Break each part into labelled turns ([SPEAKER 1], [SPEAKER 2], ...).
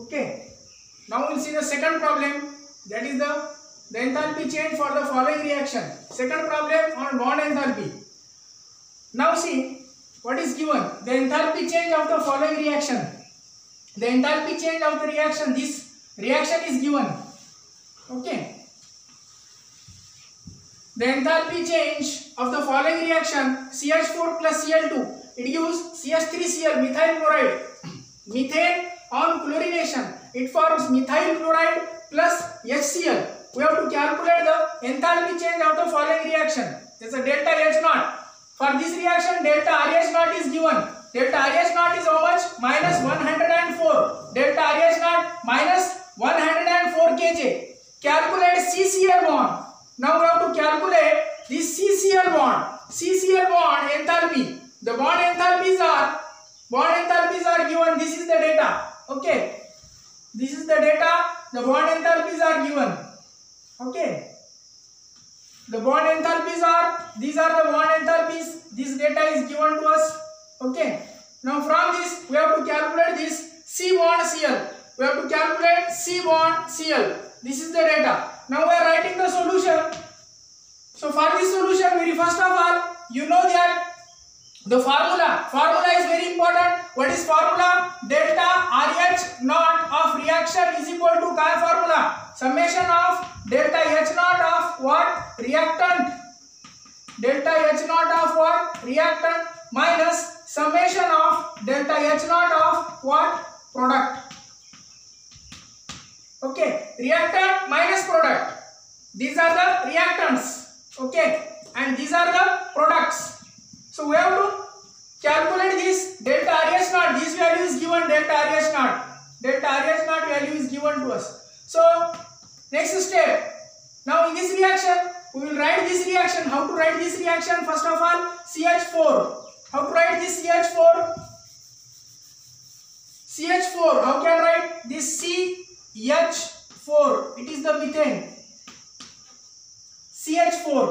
[SPEAKER 1] Okay. Now we will see the second problem, that is the enthalpy change for the following reaction. Second problem on bond enthalpy. Now see what is given. The enthalpy change of the following reaction. The enthalpy change of the reaction. This reaction is given. Okay. The enthalpy change of the following reaction, CH4 plus Cl2, it gives CH3Cl, methyl chloride. Methane on chlorination, it forms methyl chloride plus HCl. We have to calculate the enthalpy change of the following reaction. There is a delta H naught. For this reaction, delta RH naught is given. Delta RH naught is how much? Minus 104. Delta RH naught minus 104 kJ. Calculate CCl bond. Now we have to calculate this CCl bond. CCl bond enthalpy. The bond enthalpies are given. This is the data. Okay. This is the data. The bond enthalpies are given. Okay. The bond enthalpies are, these are the bond enthalpies. This data is given to us. Okay. Now from this we have to calculate this C bond Cl. We have to calculate C bond Cl. This is the data. Now we are writing the solution. So for this solution, first of all, you know that the formula is very important. What is formula? Delta RH naught of reaction is equal to क्या formula? Summation of delta H naught of what? Reactant. Delta H naught of what? Reactant minus summation of delta H naught of what? Product. Okay, reactant minus product. These are the reactants. Okay, and these are the products. So we have to calculate this delta RH naught. This value is given, delta RH naught. Delta RH naught value is given to us. So next step. Now in this reaction, we will write this reaction. How to write this reaction? First of all, CH4. How to write this CH4? CH4. How can I write this CH4? It is the methane. CH4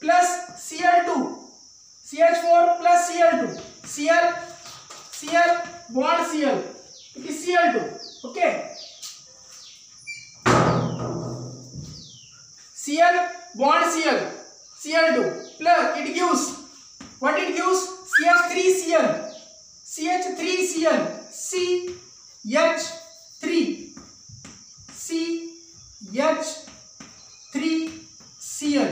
[SPEAKER 1] plus Cl2. CH4 plus Cl2. Cl bond Cl. It is Cl2. Okay. Cl bond Cl. Cl2 plus it gives what it gives? CH3Cl. CH3Cl. CH3Cl.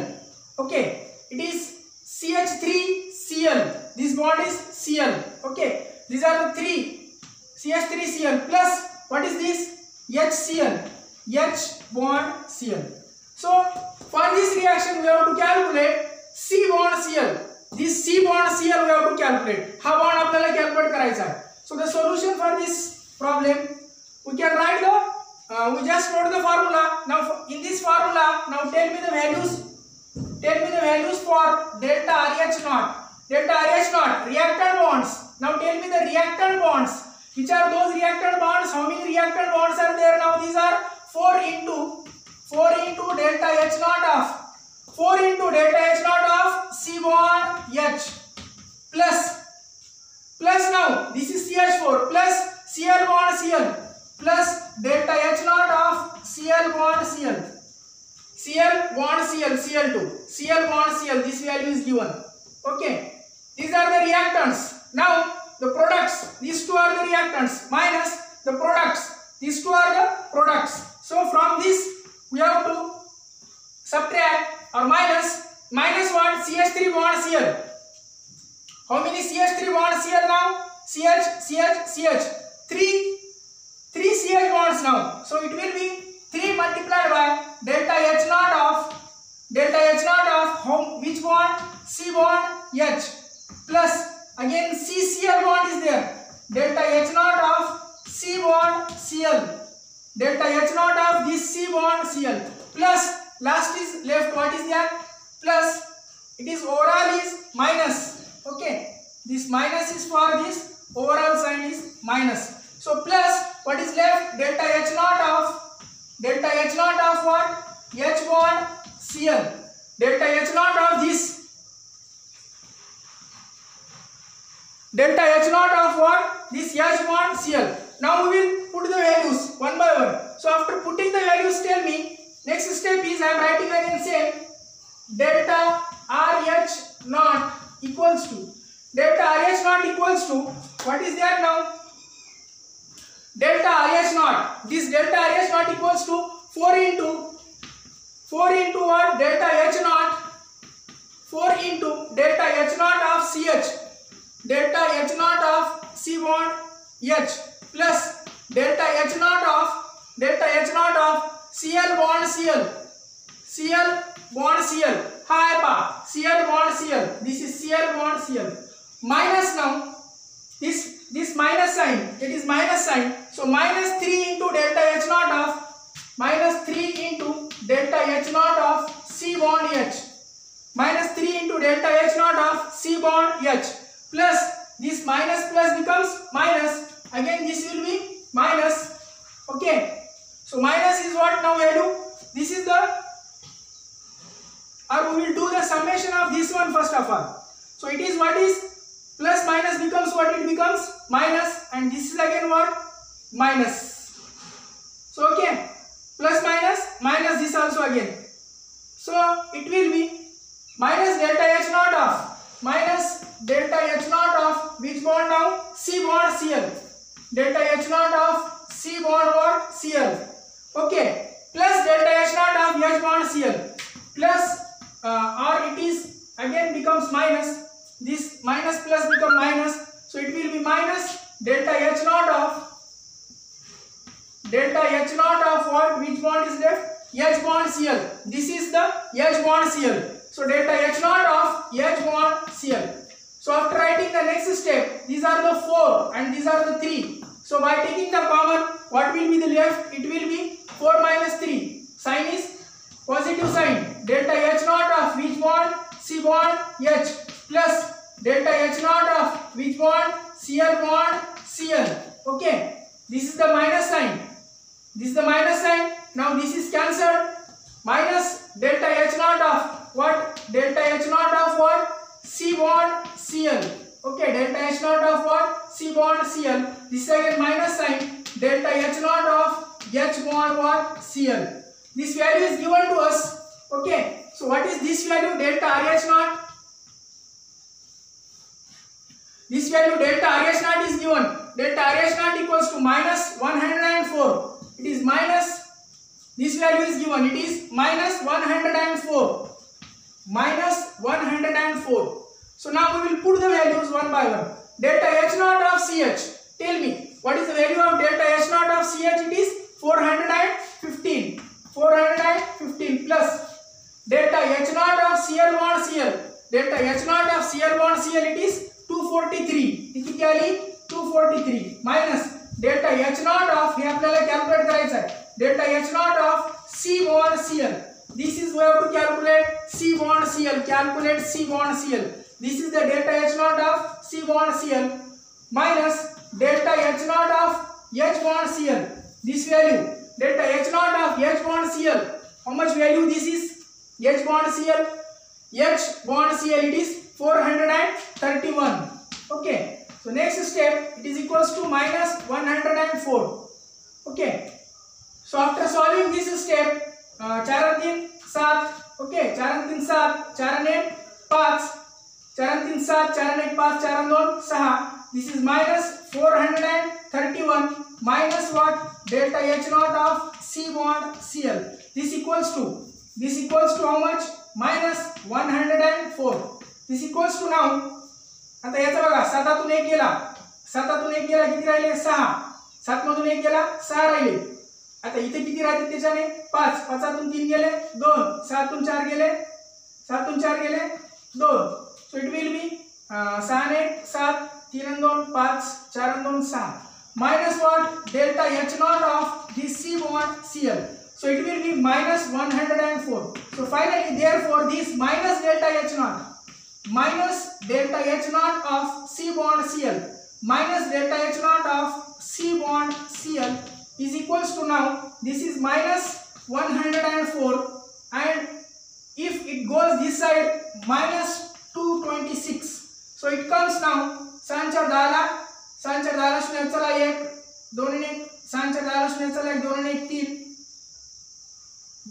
[SPEAKER 1] Okay, it is CH3Cl. This bond is Cl. Okay, these are the three. CH3Cl plus what is this? HCl. H bond Cl. So for this reaction we have to calculate C bond Cl. This C bond Cl we have to calculate. हा bond आपल्याला calculate करायचा आहे. So the solution for this problem, we can write the we just wrote the formula. Now in this formula, now tell me the values. Tell me the values for delta RH naught. Delta RH naught, reactant bonds. Now tell me the reactant bonds. Which are those reactant bonds? How many reactant bonds are there now? These are 4 into delta H naught of 4 into delta H naught of C bond H plus now this is CH4 plus Cl bond Cl plus delta H naught of Cl bond Cl. Cl bond Cl, Cl2. Cl bond Cl, this value is given. Okay. These are the reactants. Now the products, these two are the reactants minus the products. These two are the products. So from this we have to subtract or minus what? CH3 bond Cl. How many CH3 bond Cl now? CH. 3 CH bonds now. So it will be 3 multiplied by delta H naught of which bond? C bond H plus again CCl bond is there. Delta H naught of C bond Cl. Delta H naught of this C bond Cl plus last is left. What is that? Plus it is overall is minus. Okay. This minus is for this. Overall sign is minus. So plus what is left? Delta H naught of what? H bond Cl. Delta H naught of this. Delta H naught of what? This H bond Cl. Now we will put the values. What next step is I am writing again same delta RH naught equals to delta RH naught equals to what is there now? Delta RH naught. This delta RH naught equals to 4 into what? Delta H naught. 4 into delta H naught of CH. Delta H naught of C bond H plus delta H naught of Cl bond Cl. Cl bond Cl. Hi pa. Cl bond Cl. This is Cl bond Cl. Minus now. This minus sign. It is minus sign. So minus 3 into delta H naught of C bond H. Minus 3 into delta H naught of C bond H plus this minus plus becomes minus. Again this will be minus. Okay. So minus is what now value? This is the, or we will do the summation of this one first of all. So it is what is plus minus becomes what? It becomes minus, and this is again what? Minus. So okay, plus minus this also again. So it will be minus delta H naught of which bond now? C bond Cl. Delta H naught of C bond what? Cl. Okay, plus delta H naught of H bond Cl plus or it is again becomes minus. This minus plus become minus, so it will be minus delta H naught of what? Which bond is left? H bond Cl. This is the H bond Cl. So delta H naught of H bond Cl. So after writing the next step, these are the 4 and these are the 3. So by taking the common, what will be the left? It will be 4 minus 3. Sign is positive sign. Delta H naught of which bond? C bond H plus delta H naught of which bond? Cl bond Cl. Okay, this is the minus sign. Now this is cancelled. Minus delta H naught of what? Delta H naught of what? C bond Cl. Okay, delta H naught of what? C bond Cl. This is again minus sign. Delta H naught of H bond what? Cl. This value is given to us. Okay, so what is this value? Delta RH naught. This value delta RH naught is given. Delta RH naught equals to minus 104. It is minus, this value is given. It is minus 104. Minus 104. So now we will put the values one by one. Delta H naught of CH. Tell me, what is the value of delta H naught of CH? It is 415. 415 plus delta H naught of Cl bond Cl. Delta H naught of Cl bond Cl, it is 243. Typically 243 minus delta H naught of, हे आपल्याला calculate करायचं आहे. Delta H naught of C bond Cl. This is we have to calculate C bond Cl. Calculate C bond Cl. This is the delta H naught of C bond Cl minus delta H naught of H bond Cl. This value delta H naught of H bond Cl. How much value this is? H bond Cl. H bond Cl, it is 431. Okay. So next step, it is equals to minus 104. Okay. So after solving this step, 4 and 3 7. Okay. 4 and 3 7. 4 and 8 5. 4 and 3 7. 4 and 8 5. 4 and 2 6. This is minus 431 minus what? Delta H naught of C bond Cl. This equals to how much? Minus 104. This equals to now. आता याचा बघा 7 1 गेला 7 1 गेला किती राहिले 6 7 मधून 1 गेला 6 राहिले आता इथे किती राहते त्याच्याने 5 5 3 गेले 2 7 4 गेले 7 4 गेले 2 so it will be 6 1 7 3 2 5 4 2 6 minus what? Delta H naught of this C bond Cl. So it will be minus 104. So finally therefore this minus delta H naught of C bond Cl minus delta H naught of C bond Cl is equals to now this is minus 104 and if it goes this side minus 226. So it comes now 6 4 10 6 4 10 शून्य चला 1 2 1 6 4 10 शून्य चला 1 2 1 3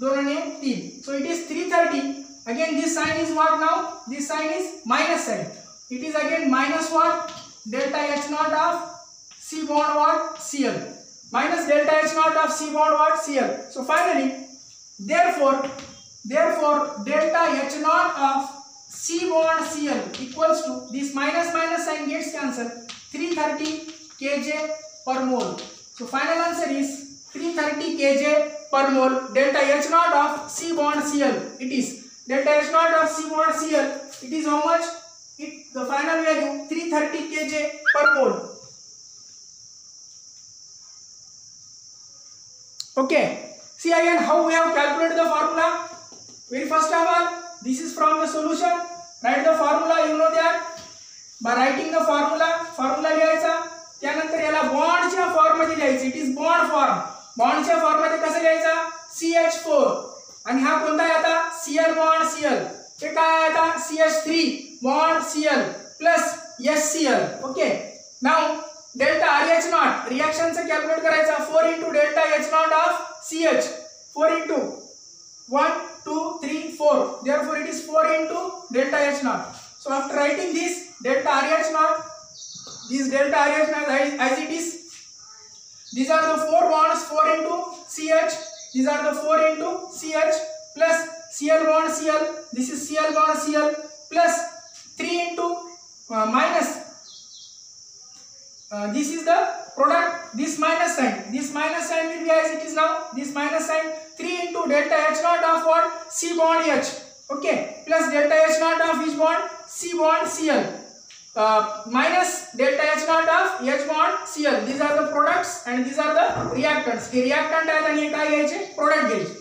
[SPEAKER 1] 2 आणि 3. So it is 330. Again this sign is what now? This sign is minus sign. It is again minus what? Delta H naught of C bond what? Cl. Minus delta H naught of C bond what? Cl. So finally, therefore delta H naught of C bond Cl equals to this minus sign gets cancelled, 330 kJ per mole. So final answer is 330 kJ per mole. Delta H naught of C bond Cl. It is delta H naught of C bond Cl. It is how much? The final value 330 kJ per mole. Okay. See again how we have calculated the formula. Very first of all, this is from the solution. Write the formula. You know that by writing the formula लिहायचा. त्यानंतर याला बॉन्डच्या form मध्ये लिहायचं. It is bond form. बॉन्डच्या form मध्ये कसं लिहायचा? CH4 आणि हा कोणता आहे आता? Cl bond Cl. हे काय आहे आता? CH3 bond Cl plus HCl. Okay. Now delta RH nought रिएक्शनचं कॅल्क्युलेट करायचा. 4 into delta H nought of CH. 4 into 1 2 3 4. Therefore it is 4 into delta H naught. So after writing this delta RH naught, this delta RH naught as it is, these are the 4 bonds, 4 into CH. These are the 4 into CH plus Cl bond Cl. This is Cl bond Cl plus 3 into minus. This is the product. This minus sign will be as it is now. This minus sign 3 into delta H naught of what? C bond H. Okay. Plus delta H naught of which bond? C bond Cl. Minus delta H naught of H bond Cl. These are the products and these are the reactants. हे reactant आहेत आणि हे काय घ्यायचे? Product घ्यायचे.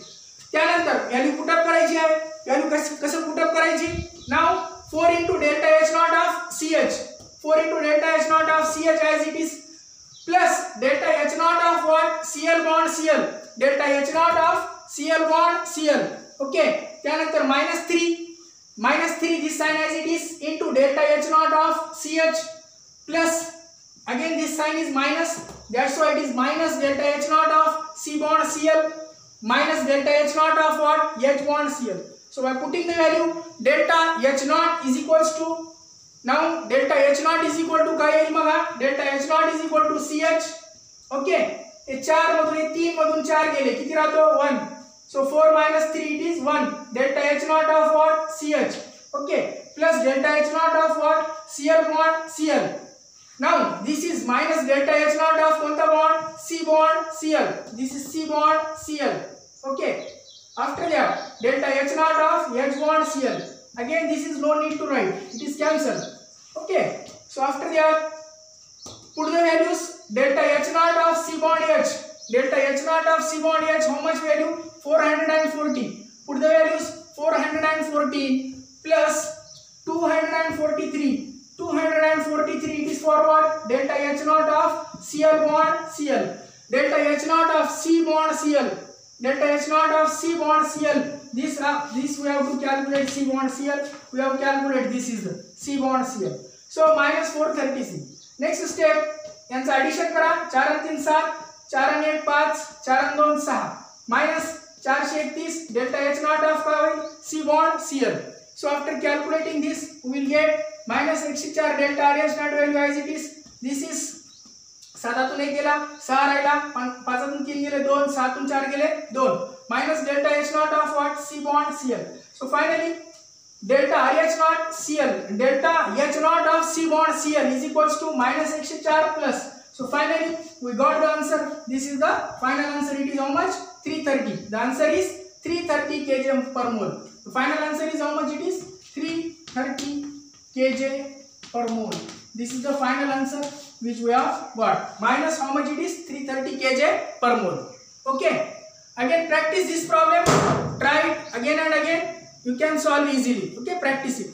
[SPEAKER 1] त्यानंतर value put up करायची आहे. Value कसं पुट अप करायची? Now 4 into delta H naught of CH. 4 into delta H naught of CH as it is plus delta H naught of what? Cl bond Cl. Delta H naught of Cl bond Cl. Okay. त्यानंतर minus 3 this sign as it is into delta H naught of CH plus again this sign is minus. That's why it is minus delta H naught of C bond Cl minus delta H naught of what? H bond Cl. So by putting the value delta H naught is equals to, now delta H naught is equal to काय येईल बघा? Delta H naught is equal to CH. Okay. हे 4 मधून 3 मधून 4 गेले. किती राहतो? 1. So 4 minus 3 it is 1. Delta H naught of what? CH. Okay. Plus delta H naught of what? Cl bond Cl. Now this is minus delta H naught of कोणता bond? C bond Cl. This is C bond Cl. Okay. After that delta H naught of H bond Cl. Again this is no need to write. It is cancelled. Okay. So after that put the values. Delta H naught of C bond H. Delta H naught of C bond H. How much value? 440. Put the values. 440 plus 243. 243 it is for what? Delta H naught of Cl bond Cl. Delta H naught of C bond Cl. Delta H naught of C bond Cl. This we have to calculate C bond Cl. We have to calculate this is the C bond Cl. So minus 436. Next step. यांचं addition करा. 4 आणि 3 7, 4 आणि 1 5, 4 आणि 2 6 minus 431 delta H naught of C bond Cl. So after calculating this we will get minus 104 delta RH naught value as it is. This is 7 1 गेला 6 राहिला 5 3 गेले 2 7 4 गेले 2 minus delta H naught of what? C bond Cl. So finally delta RH naught Cl, delta H naught of C bond Cl is equals to minus 104 plus. So finally we got the answer. This is the final answer. It is how much? 330. The answer is 330 kg per mole. The final answer is how much? It is 330 kg per mole. This is the final answer which we have got. Minus how much it is? 330 kg per mole. Okay. Again practice this problem. Try it again and again. You can solve easily. Okay. Practice it.